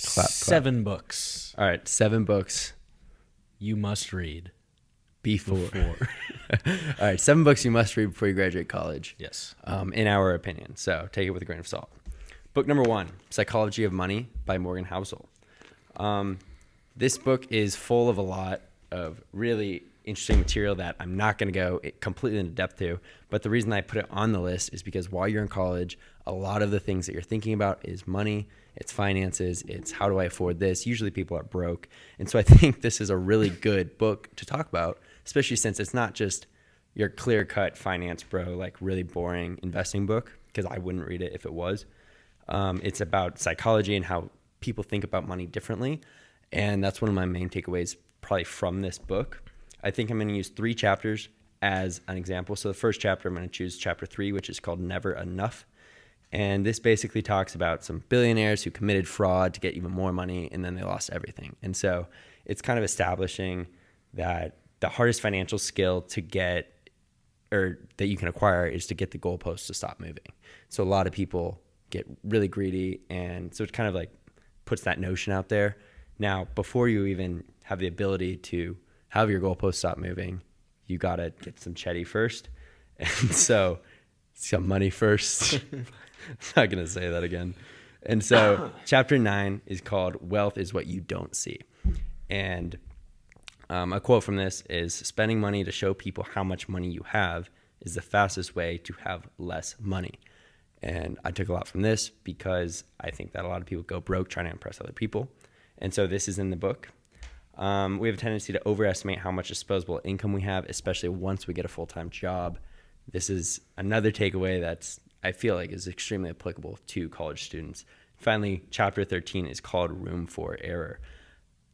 Clap. 7 books All right, 7 books you must read before. All right, 7 books you must read before you graduate college. Yes. In our opinion. So take it with a grain of salt. Book number 1, Psychology of Money by Morgan Housel. This book is full of a lot of really interesting material that I'm not going to go completely into depth to. But the reason I put it on the list is because while you're in college, a lot of the things that you're thinking about is money, it's finances, it's how do I afford this? Usually people are broke. And so I think this is a really good book to talk about, especially since it's not just your clear-cut finance bro, like really boring investing book, because I wouldn't read it if it was. It's about psychology and how people think about money differently. And that's one of my main takeaways probably from this book. I think I'm going to use 3 chapters as an example. So the first chapter, I'm going to choose chapter 3, which is called Never Enough. And this basically talks about some billionaires who committed fraud to get even more money, and then they lost everything. And so it's kind of establishing that the hardest financial skill to get, or that you can acquire, is to get the goalposts to stop moving. So a lot of people get really greedy, and so it kind of like puts that notion out there. Now, before you even have the ability to have your goalposts stop moving, you got to get some chetty first. And so some money first. I'm not going to say that again. And so chapter 9 is called Wealth is What You Don't See. And a quote from this is, spending money to show people how much money you have is the fastest way to have less money. And I took a lot from this because I think that a lot of people go broke trying to impress other people. And so this is in the book. We have a tendency to overestimate how much disposable income we have, especially once we get a full-time job. This is another takeaway that's, I feel like, is extremely applicable to college students. Finally, chapter 13 is called Room for Error.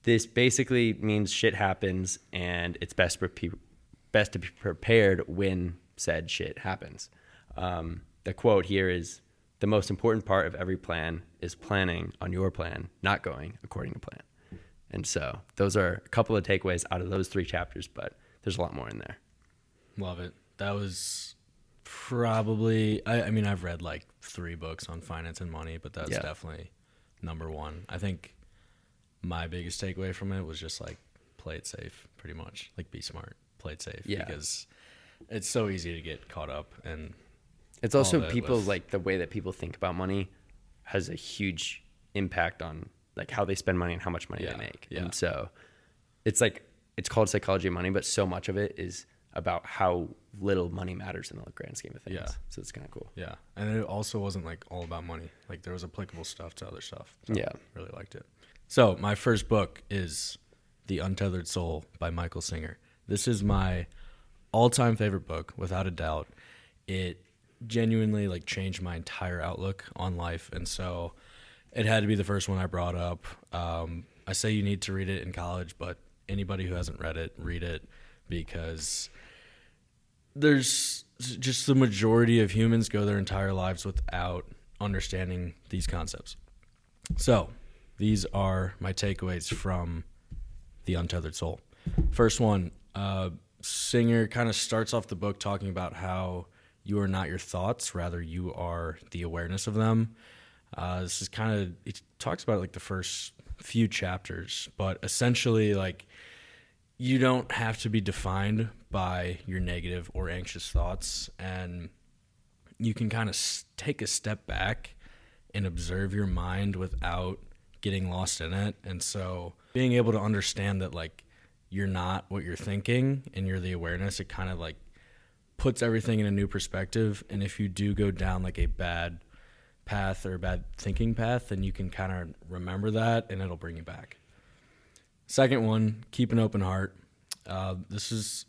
This basically means shit happens, and it's best to be prepared when said shit happens. The quote here is, the most important part of every plan is planning on your plan, not going according to plan. And so those are a couple of takeaways out of those 3 chapters, but there's a lot more in there. Love it. That was probably, I mean, I've read like 3 books on finance and money, but that's definitely number 1. I think my biggest takeaway from it was just like, play it safe, pretty much. Like, be smart, play it safe. Yeah. Because it's so easy to get caught up. And it's also people's, like, the way that people think about money has a huge impact on like how they spend money and how much money they make. Yeah. And so it's like, it's called Psychology of Money, but so much of it is about how little money matters in the grand scheme of things. Yeah. So it's kind of cool. Yeah. And it also wasn't like all about money. Like, there was applicable stuff to other stuff. So yeah. Really liked it. So my first book is The Untethered Soul by Michael Singer. This is my all-time favorite book, without a doubt. It genuinely like changed my entire outlook on life. And so it had to be the first one I brought up. I say you need to read it in college, but anybody who hasn't read it, read it, because there's just the majority of humans go their entire lives without understanding these concepts. So these are my takeaways from The Untethered Soul. First one, Singer kind of starts off the book talking about how you are not your thoughts, rather you are the awareness of them. This is kind of, it talks about like the first few chapters, but essentially like you don't have to be defined by your negative or anxious thoughts, and you can kind of take a step back and observe your mind without getting lost in it. And so being able to understand that like you're not what you're thinking and you're the awareness, it kind of like puts everything in a new perspective. And if you do go down like a bad path or a bad thinking path, then you can kind of remember that and it'll bring you back. Second one, keep an open heart. This is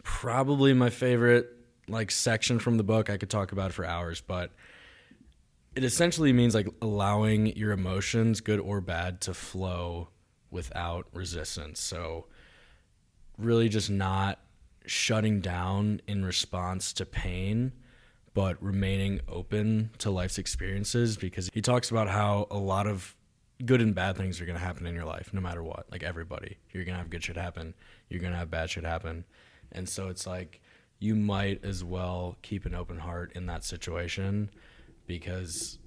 probably my favorite like section from the book. I could talk about it for hours, but it essentially means like allowing your emotions, good or bad, to flow without resistance. So really just not shutting down in response to pain, but remaining open to life's experiences, because he talks about how a lot of good and bad things are going to happen in your life, no matter what. Like everybody, you're going to have good shit happen. You're going to have bad shit happen. And so it's like, you might as well keep an open heart in that situation, because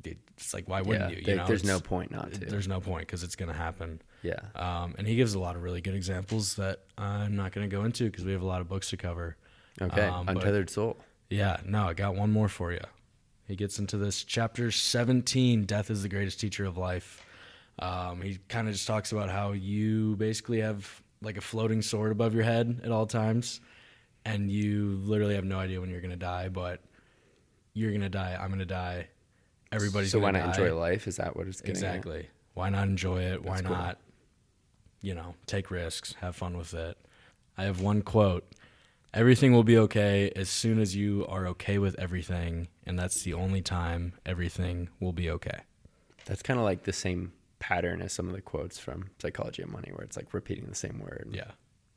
it's like, why wouldn't you? There's no point not to. There's no point because it's going to happen. Yeah. And he gives a lot of really good examples that I'm not going to go into because we have a lot of books to cover. Okay. Untethered Soul. Yeah. No, I got one more for you. He gets into this chapter 17, Death is the Greatest Teacher of Life. He kind of just talks about how you basically have like a floating sword above your head at all times, and you literally have no idea when you're going to die, but you're going to die, I'm going to die, everybody's going to die. So why not enjoy life? Is that what it's getting at? Exactly. Why not enjoy it? Why That's cool. not, take risks, have fun with it? I have one quote. Everything will be okay as soon as you are okay with everything, and that's the only time everything will be okay. That's kind of like the same pattern as some of the quotes from Psychology of Money, where it's like repeating the same word. Yeah.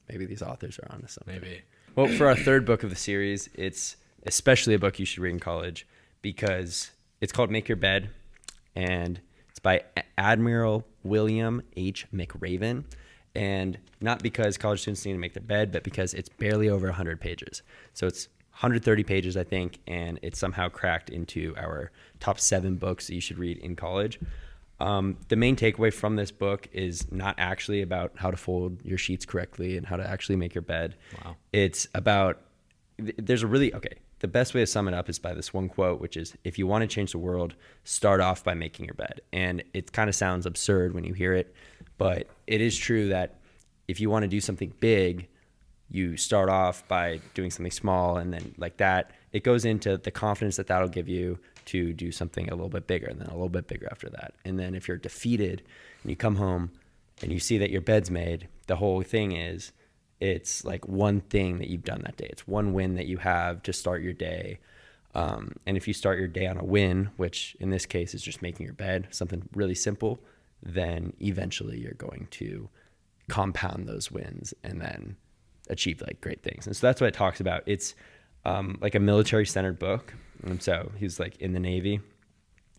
Maybe these authors are onto something. Maybe. Well, for our third book of the series, it's especially a book you should read in college because it's called Make Your Bed, and it's by Admiral William H. McRaven. And not because college students need to make their bed, but because it's barely over 100 pages. So it's 130 pages, I think, and it's somehow cracked into our top 7 books that you should read in college. The main takeaway from this book is not actually about how to fold your sheets correctly and how to actually make your bed. Wow. It's about, the best way to sum it up is by this one quote, which is, if you want to change the world, start off by making your bed. And it kind of sounds absurd when you hear it, but it is true that if you want to do something big, you start off by doing something small, and then like that, it goes into the confidence that that'll give you to do something a little bit bigger, and then a little bit bigger after that. And then if you're defeated and you come home and you see that your bed's made, the whole thing is, it's like one thing that you've done that day. It's one win that you have to start your day. And if you start your day on a win, which in this case is just making your bed, something really simple, then eventually you're going to compound those wins and then achieve like great things. And so that's what it talks about. It's like a military centered book. And so he's like in the Navy.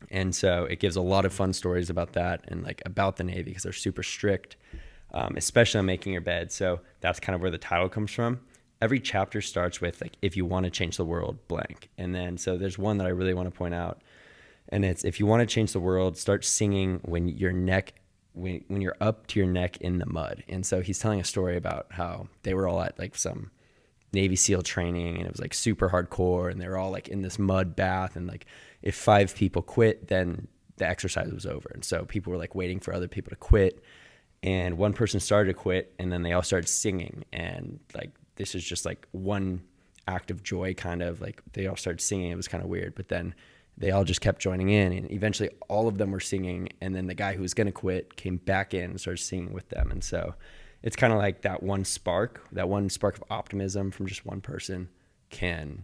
And so it gives a lot of fun stories about that and like about the Navy because they're super strict, especially on making your bed. So that's kind of where the title comes from. Every chapter starts with like, if you want to change the world, blank. And then, so there's one that I really want to point out. And it's, if you want to change the world, start singing when your neck, when you're up to your neck in the mud. And so he's telling a story about how they were all at like some Navy SEAL training, and it was like super hardcore, and they were all like in this mud bath, and like if 5 people quit, then the exercise was over. And so people were like waiting for other people to quit, and one person started to quit, and then they all started singing, and like this is just like one act of joy, kind of like they all started singing. It was kind of weird, but then they all just kept joining in, and eventually all of them were singing, and then the guy who was going to quit came back in and started singing with them. And so it's kind of like that one spark of optimism from just one person can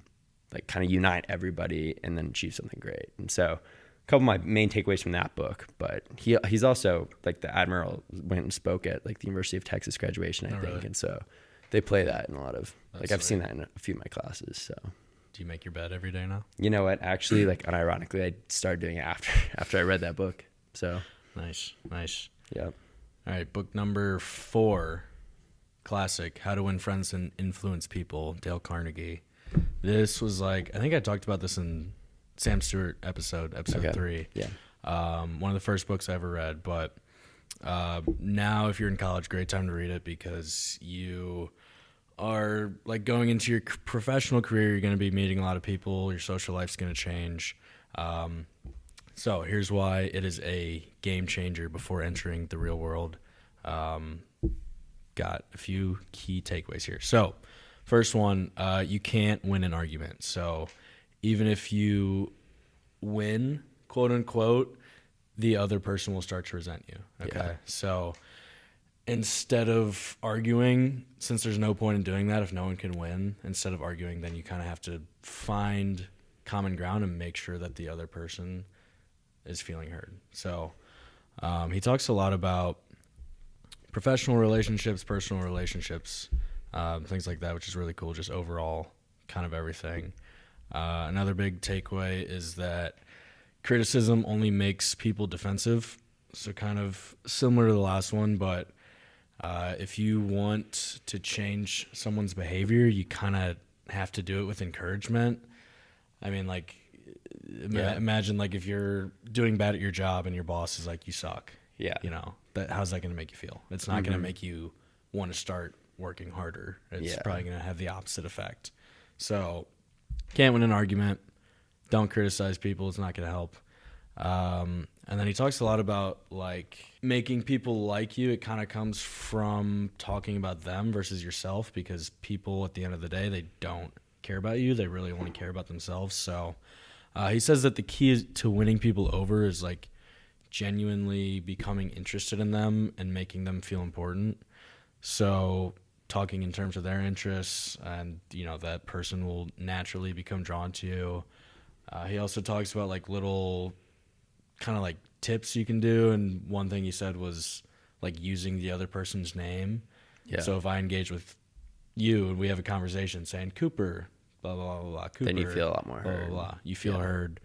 like kind of unite everybody and then achieve something great. And so a couple of my main takeaways from that book, but he's also like the Admiral went and spoke at like the University of Texas graduation, I think. Really? And so they play that in a lot of, That's like I've seen sweet. that in a few of my classes. So Do you make your bed every day now? you know what, actually, like unironically, I started doing it after I read that book. So Nice. yeah. All right, book number 4, classic, How to Win Friends and Influence People, Dale Carnegie. This was like, I think I talked about this in Sam Stewart episode Okay. 3. Yeah. One of the first books I ever read, but now if you're in college, great time to read it because you are like going into your professional career, you're going to be meeting a lot of people, your social life's going to change. So here's why it is a game changer before entering the real world. Got a few key takeaways here. So first one, you can't win an argument. So even if you win, quote unquote, the other person will start to resent you. Okay. Yeah. So instead of arguing, since there's no point in doing that if no one can win, instead of arguing, then you kind of have to find common ground and make sure that the other person is feeling heard. So he talks a lot about professional relationships, personal relationships, things like that, which is really cool, just overall kind of everything. Another big takeaway is that criticism only makes people defensive. So kind of similar to the last one, but if you want to change someone's behavior, you kind of have to do it with encouragement. I mean, like, Yeah. Imagine like if you're doing bad at your job and your boss is like, you suck. Yeah. You know, how's that going to make you feel? It's not going to make you want to start working harder. It's probably going to have the opposite effect. So can't win an argument. Don't criticize people. It's not going to help. And then he talks a lot about like making people like you. It kind of comes from talking about them versus yourself, because people at the end of the day, they don't care about you. They really only care about themselves. So he says that the key to winning people over is like genuinely becoming interested in them and making them feel important. So talking in terms of their interests, and you know, that person will naturally become drawn to you. He also talks about like little kind of like tips you can do, and one thing he said was like using the other person's name. Yeah. So if I engage with you and we have a conversation saying Cooper, blah blah blah blah, Cooper, Then you feel a lot more blah, heard. blah, blah. You feel heard.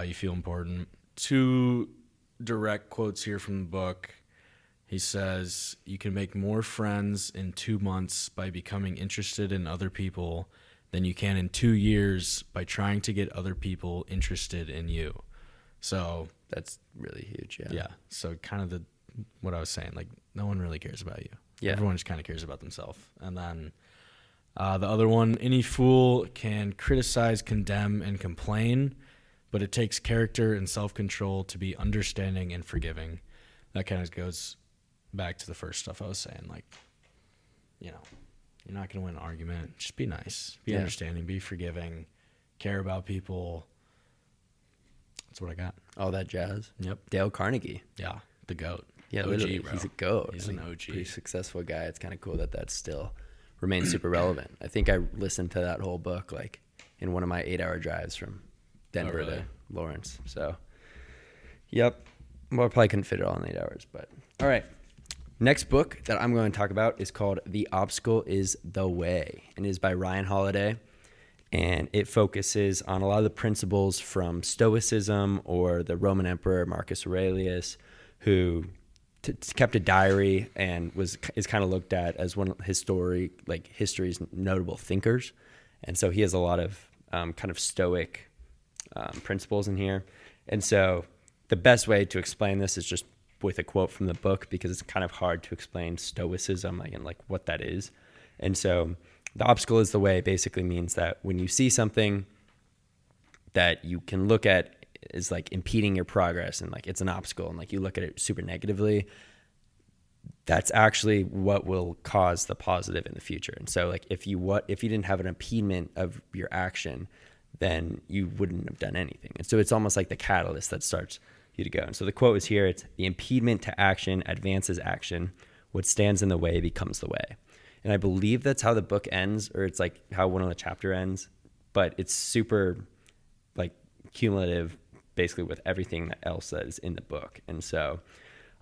You feel important. 2 direct quotes here from the book. He says, you can make more friends in 2 months by becoming interested in other people than you can in 2 years by trying to get other people interested in you. So That's really huge. Yeah. yeah. So kind of what I was saying, like no one really cares about you. Yeah. Everyone just kind of cares about themselves. And then the other one, any fool can criticize, condemn, and complain, but it takes character and self-control to be understanding and forgiving. That kind of goes back to the first stuff I was saying. Like, you know, you're not going to win an argument. Just be nice, be understanding, be forgiving, care about people. That's what I got. All that jazz. Yep. Dale Carnegie. Yeah. The GOAT. Yeah, OG, literally, bro. he's a goat. He's an OG. Pretty successful guy. It's kind of cool that that still remains super relevant. I think I listened to that whole book like in one of my 8-hour drives from Denver really? to Lawrence. So, yep. Well, I probably couldn't fit it all in 8 hours, but all right. Next book that I'm going to talk about is called The Obstacle is the Way, and is by Ryan Holiday. And it focuses on a lot of the principles from Stoicism or the Roman Emperor Marcus Aurelius, who kept a diary and is kind of looked at as one of history's notable thinkers. And so he has a lot of kind of Stoic principles in here. And so the best way to explain this is just with a quote from the book, because it's kind of hard to explain Stoicism and what that is. And so the obstacle is the way basically means that when you see something that you can look at is like impeding your progress and like it's an obstacle and like you look at it super negatively, that's actually what will cause the positive in the future. And so like if you didn't have an impediment of your action, then you wouldn't have done anything. And so it's almost like the catalyst that starts you to go. And so the quote is here. It's the impediment to action advances action. What stands in the way becomes the way. And I believe that's how the book ends, or it's like how one of the chapter ends, but it's super like cumulative basically with everything else that is in the book. And so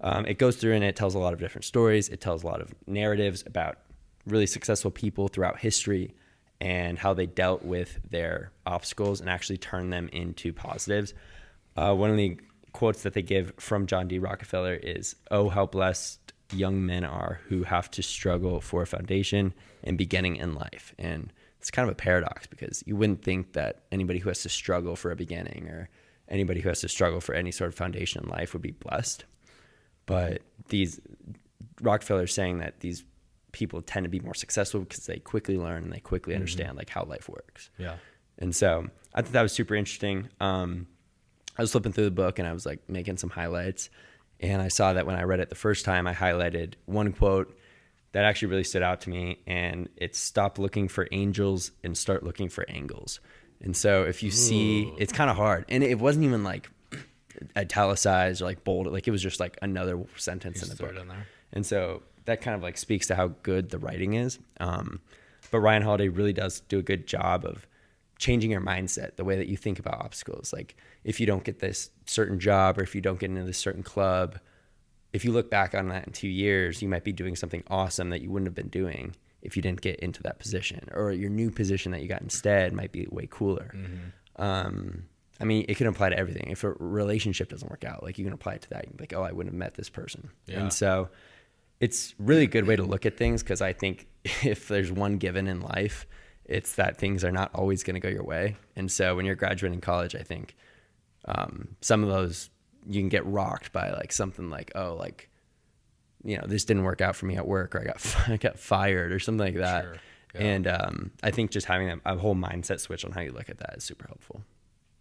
it goes through and it tells a lot of different stories. It tells a lot of narratives about really successful people throughout history and how they dealt with their obstacles and actually turned them into positives. One of the quotes that they give from John D. Rockefeller is, "Oh, how blessed young men are who have to struggle for a foundation and beginning in life." And it's kind of a paradox, because you wouldn't think that anybody who has to struggle for a beginning or anybody who has to struggle for any sort of foundation in life would be blessed. But Rockefeller's saying that these people tend to be more successful because they quickly learn and they quickly understand like how life works. Yeah. And so I thought that was super interesting. I was flipping through the book and I was like making some highlights, and I saw that when I read it the first time, I highlighted one quote that actually really stood out to me, and it's stop looking for angels and start looking for angles. And so if you see, it's kind of hard, and it wasn't even like italicized or like bold, like it was just like another sentence in the book. And so that kind of like speaks to how good the writing is. But Ryan Holiday really does do a good job of changing your mindset, the way that you think about obstacles. Like if you don't get this certain job, or if you don't get into this certain club, if you look back on that in 2 years, you might be doing something awesome that you wouldn't have been doing if you didn't get into that position, or your new position that you got instead might be way cooler. I mean, it can apply to everything. If a relationship doesn't work out, like you can apply it to that. You can be like, oh, I wouldn't have met this person. Yeah. And so it's really a good way to look at things, because I think if there's one given in life, it's that things are not always going to go your way. And so when you're graduating college, I think some of those you can get rocked by like something like, oh, like, you know, this didn't work out for me at work, or I got fired or something like that. Sure. Yeah. And I think just having a whole mindset switch on how you look at that is super helpful.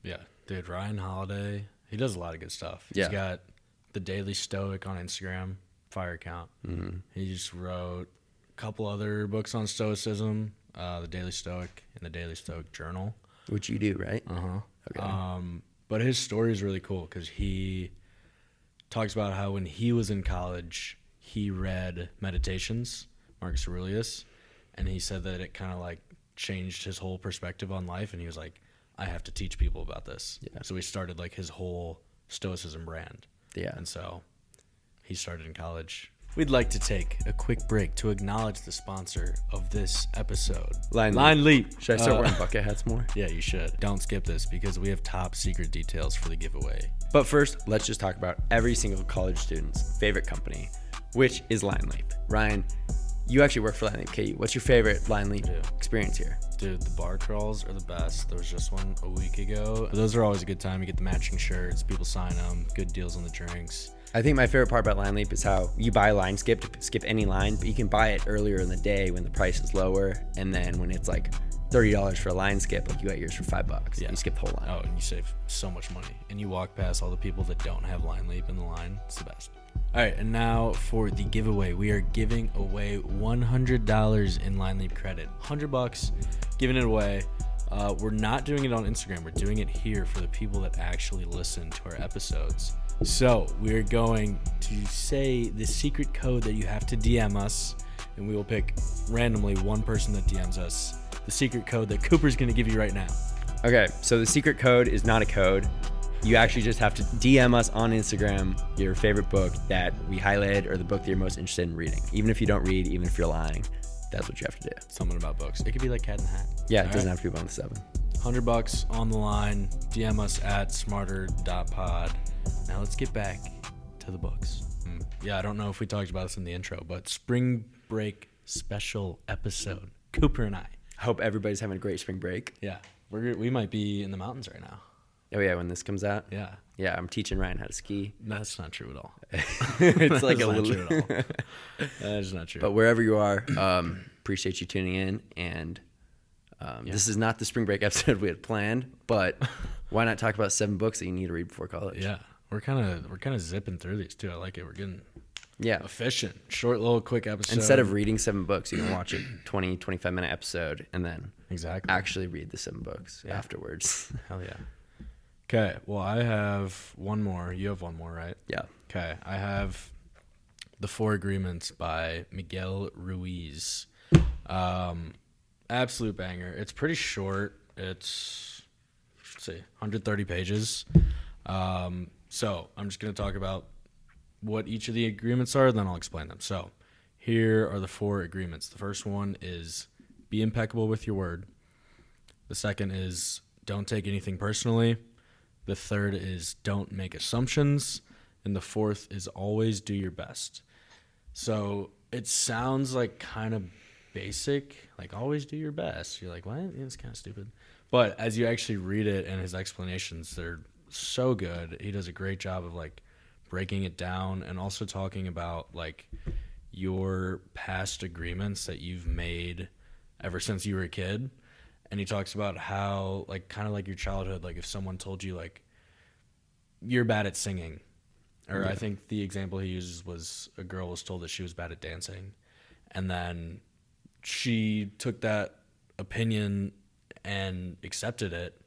Yeah, dude, Ryan Holiday, he does a lot of good stuff. He's got the Daily Stoic on Instagram, fire account. Mm-hmm. He just wrote a couple other books on Stoicism, the Daily Stoic and the Daily Stoic Journal. Which you do, right? Uh-huh. Okay. But his story is really cool because he talks about how when he was in college, he read Meditations, Marcus Aurelius, and he said that it kind of like changed his whole perspective on life, and he was like, I have to teach people about this. Yeah. So he started like his whole Stoicism brand. Yeah. And so he started in college. We'd like to take a quick break to acknowledge the sponsor of this episode, LineLeap. Should I start wearing bucket hats more? Yeah, you should. Don't skip this because we have top secret details for the giveaway. But first, let's just talk about every single college student's favorite company, which is LineLeap. Ryan, you actually work for LineLeap KU. What's your favorite LineLeap experience here? Dude, the bar crawls are the best. There was just one a week ago. But those are always a good time. You get the matching shirts, people sign them, good deals on the drinks. I think my favorite part about LineLeap is how you buy line skip to skip any line, but you can buy it earlier in the day when the price is lower, and then when it's like $30 for a line skip, like you got yours for $5. Yeah. You skip the whole line. Oh, and you save so much money. And you walk past all the people that don't have LineLeap in the line. It's the best. All right, and now for the giveaway. We are giving away $100 in LineLeap credit. $100, giving it away. We're not doing it on Instagram. We're doing it here for the people that actually listen to our episodes. So we're going to say the secret code that you have to DM us, and we will pick randomly one person that DMs us the secret code that Cooper's going to give you right now. Okay, so the secret code is not a code. You actually just have to DM us on Instagram your favorite book that we highlighted or the book that you're most interested in reading. Even if you don't read, even if you're lying, that's what you have to do. Something about books. It could be like Cat in the Hat. Yeah, it doesn't have to be 1 to 7. $100 on the line. DM us at smarter.pod. Now let's get back to the books. Yeah, I don't know if we talked about this in the intro, but spring break special episode. Cooper and I. I hope everybody's having a great spring break. Yeah, we might be in the mountains right now. Oh yeah, when this comes out. Yeah. Yeah, I'm teaching Ryan how to ski. That's not true at all. It's like That's a not little. true at all. That's not true. But wherever you are, appreciate you tuning in. And this is not the spring break episode we had planned, but why not talk about 7 books that you need to read before college? Yeah, we're kind of zipping through these too. I like it. We're getting efficient. Short, little, quick episode. Instead of reading 7 books, you can watch a 20, 25-minute episode and then actually read the 7 books afterwards. Hell yeah. Okay, well, I have one more. You have one more, right? Yeah. Okay, I have The 4 Agreements by Miguel Ruiz. Absolute banger. It's pretty short. It's, let's see, 130 pages. So I'm just going to talk about what each of the agreements are, then I'll explain them. So here are the 4 agreements. The first one is be impeccable with your word. The second is don't take anything personally. The third is don't make assumptions. And the fourth is always do your best. So it sounds like kind of basic, like always do your best. You're like, what? Yeah, it's kind of stupid. But as you actually read it and his explanations, they're so good. He does a great job of like breaking it down and also talking about like your past agreements that you've made ever since you were a kid. And he talks about how, like, kind of like your childhood, like if someone told you, like, you're bad at singing, or I think the example he uses was a girl was told that she was bad at dancing, and then she took that opinion and accepted it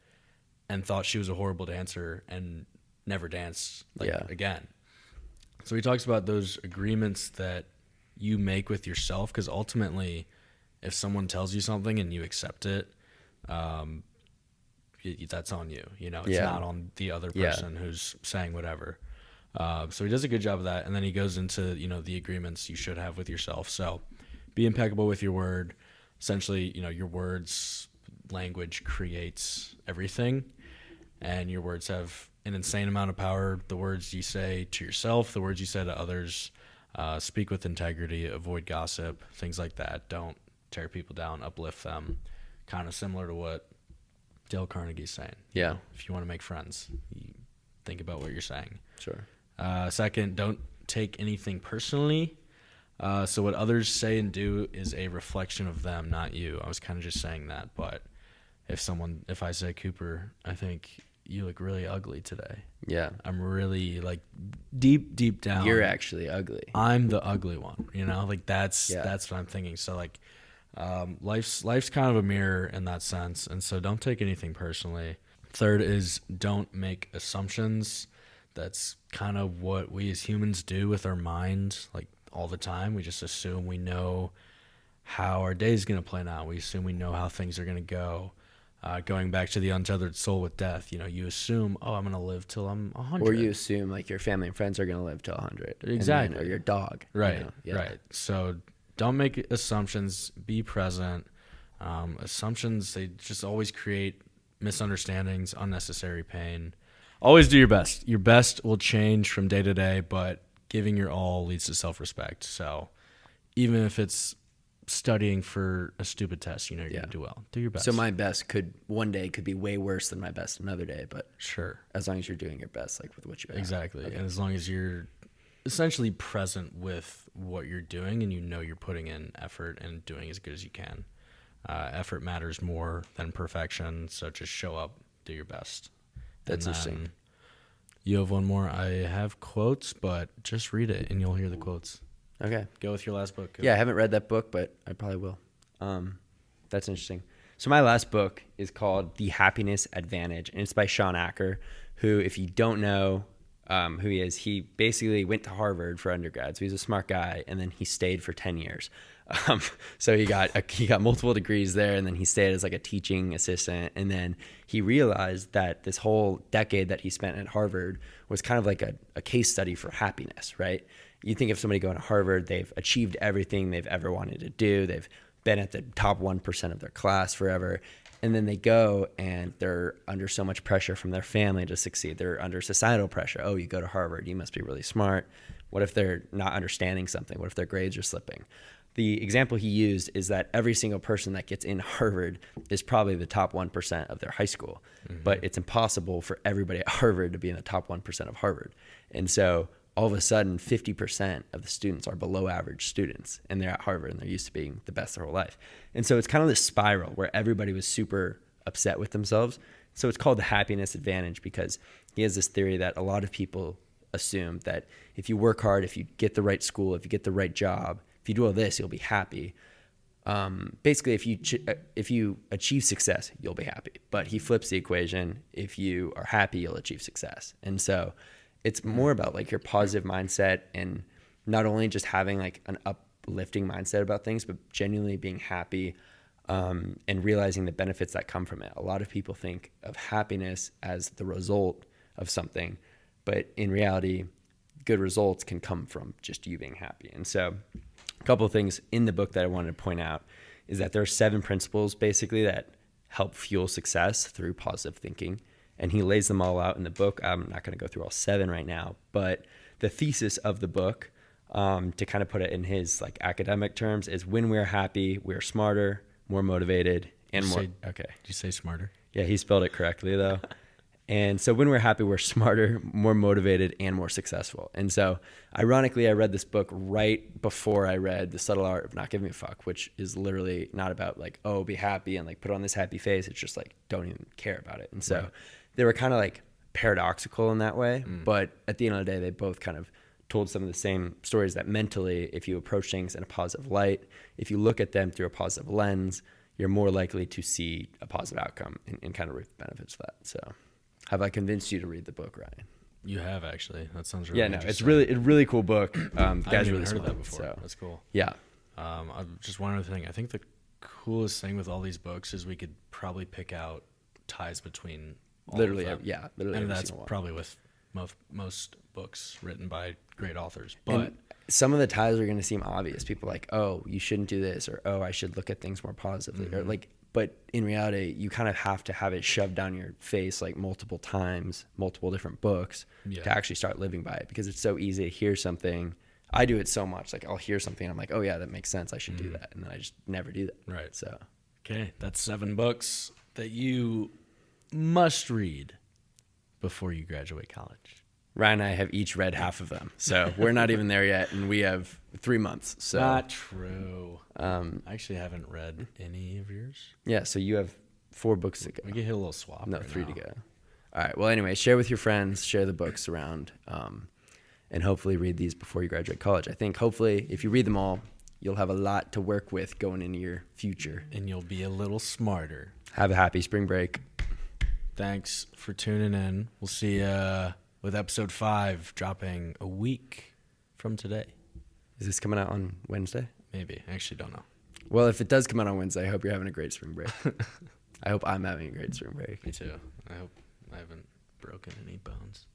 and thought she was a horrible dancer and never danced again. So he talks about those agreements that you make with yourself, because ultimately, if someone tells you something and you accept it, that's on you. You know, it's not on the other person who's saying whatever. So he does a good job of that, and then he goes into the agreements you should have with yourself. So be impeccable with your word. Essentially, your words, language creates everything, and your words have an insane amount of power. The words you say to yourself, the words you say to others. Speak with integrity, avoid gossip, things like that. Don't tear people down, uplift them. kind of similar to what Dale Carnegie's saying. Yeah. If you want to make friends, you think about what you're saying. Sure. Second, don't take anything personally. So what others say and do is a reflection of them, not you. I was kind of just saying that, but if I say, Cooper, I think you look really ugly today. Yeah. I'm really like deep down. You're actually ugly. I'm the ugly one, like that's what I'm thinking. So like, life's kind of a mirror in that sense. And so don't take anything personally. Third is don't make assumptions. That's kind of what we as humans do with our mind, like all the time. We just assume we know how our day is going to plan out. We assume we know how things are going to go. Going back to the untethered soul with death, you assume, I'm going to live till I'm 100. Or you assume like your family and friends are going to live till 100. Exactly. Or your dog. Right. Right. So don't make assumptions. Be present. Assumptions, they just always create misunderstandings, unnecessary pain. Always do your best. Your best will change from day to day, but giving your all leads to self-respect. So even if it's studying for a stupid test, you're going to do well. Do your best. So my best one day could be way worse than my best another day, but sure. As long as you're doing your best, like with what you have. Exactly. Okay. And as long as you're essentially present with what you're doing and you're putting in effort and doing as good as you can. Effort matters more than perfection, so just show up, do your best. That's interesting. You have one more. I have quotes, but just read it and you'll hear the quotes. Okay. Go with your last book. Yeah, I haven't read that book, but I probably will. That's interesting. So my last book is called The Happiness Advantage, and it's by Sean Acker, who, if you don't know who he is, he basically went to Harvard for undergrad. So he's a smart guy, and then he stayed for 10 years. So he got multiple degrees there, and then he stayed as like a teaching assistant. And then he realized that this whole decade that he spent at Harvard was kind of like a case study for happiness, right? You think of somebody going to Harvard, they've achieved everything they've ever wanted to do. They've been at the top 1% of their class forever. And then they go and they're under so much pressure from their family to succeed. They're under societal pressure. Oh, you go to Harvard, you must be really smart. What if they're not understanding something? What if their grades are slipping? The example he used is that every single person that gets in Harvard is probably the top 1% of their high school. Mm-hmm. But it's impossible for everybody at Harvard to be in the top 1% of Harvard. And so all of a sudden, 50% of the students are below average students, and they're at Harvard, and they're used to being the best their whole life. And so it's kind of this spiral where everybody was super upset with themselves. So it's called the happiness advantage, because he has this theory that a lot of people assume that if you work hard, if you get the right school, if you get the right job, if you do all this, you'll be happy. Basically, if you achieve success, you'll be happy. But he flips the equation. If you are happy, you'll achieve success. And so it's more about like your positive mindset, and not only just having like an uplifting mindset about things, but genuinely being happy, and realizing the benefits that come from it. A lot of people think of happiness as the result of something, but in reality, good results can come from just you being happy. And so a couple of things in the book that I wanted to point out is that there are 7 principles basically that help fuel success through positive thinking. And he lays them all out in the book. I'm not going to go through all 7 right now, but the thesis of the book, to kind of put it in his like academic terms, is when we're happy, we're smarter, more motivated, and more. Okay. Did you say smarter? Yeah, he spelled it correctly though. And so when we're happy, we're smarter, more motivated, and more successful. And so ironically, I read this book right before I read The Subtle Art of Not Giving a Fuck, which is literally not about like, oh, be happy and like put on this happy face. It's just like, don't even care about it. And so they were kind of like paradoxical in that way. But at the end of the day, they both kind of told some of the same stories, that mentally, if you approach things in a positive light, if you look at them through a positive lens, you're more likely to see a positive outcome and kind of reap the benefits of that. So have I convinced you to read the book, Ryan? You have, actually. That sounds really interesting. It's really a really cool book. The guy's really heard smart, of that before. So. That's cool. Yeah. Just one other thing. I think the coolest thing with all these books is we could probably pick out ties between all of them. Literally. And that's probably with most books written by great authors. But some of the ties are going to seem obvious. People are like, oh, you shouldn't do this, or oh, I should look at things more positively, or like. But in reality, you kind of have to have it shoved down your face like multiple times, multiple different books to actually start living by it, because it's so easy to hear something. I do it so much. Like I'll hear something and I'm like, oh yeah, that makes sense. I should do that. And then I just never do that. Right. So Okay, that's 7 books that you must read before you graduate college. Ryan and I have each read half of them, so we're not even there yet, and we have 3 months. So Not true. I actually haven't read any of yours. yeah, so you have 4 books to go. We can hit a little swap. No, right 3 now. to go. All right. Well, anyway, share with your friends, share the books around, and hopefully read these before you graduate college. I think hopefully if you read them all, you'll have a lot to work with going into your future. And you'll be a little smarter. Have a happy spring break. Thanks for tuning in. We'll see you with episode 5 dropping a week from today. Is this coming out on Wednesday? Maybe. I actually don't know. Well, if it does come out on Wednesday, I hope you're having a great spring break. I hope I'm having a great spring break. Me too. I hope I haven't broken any bones.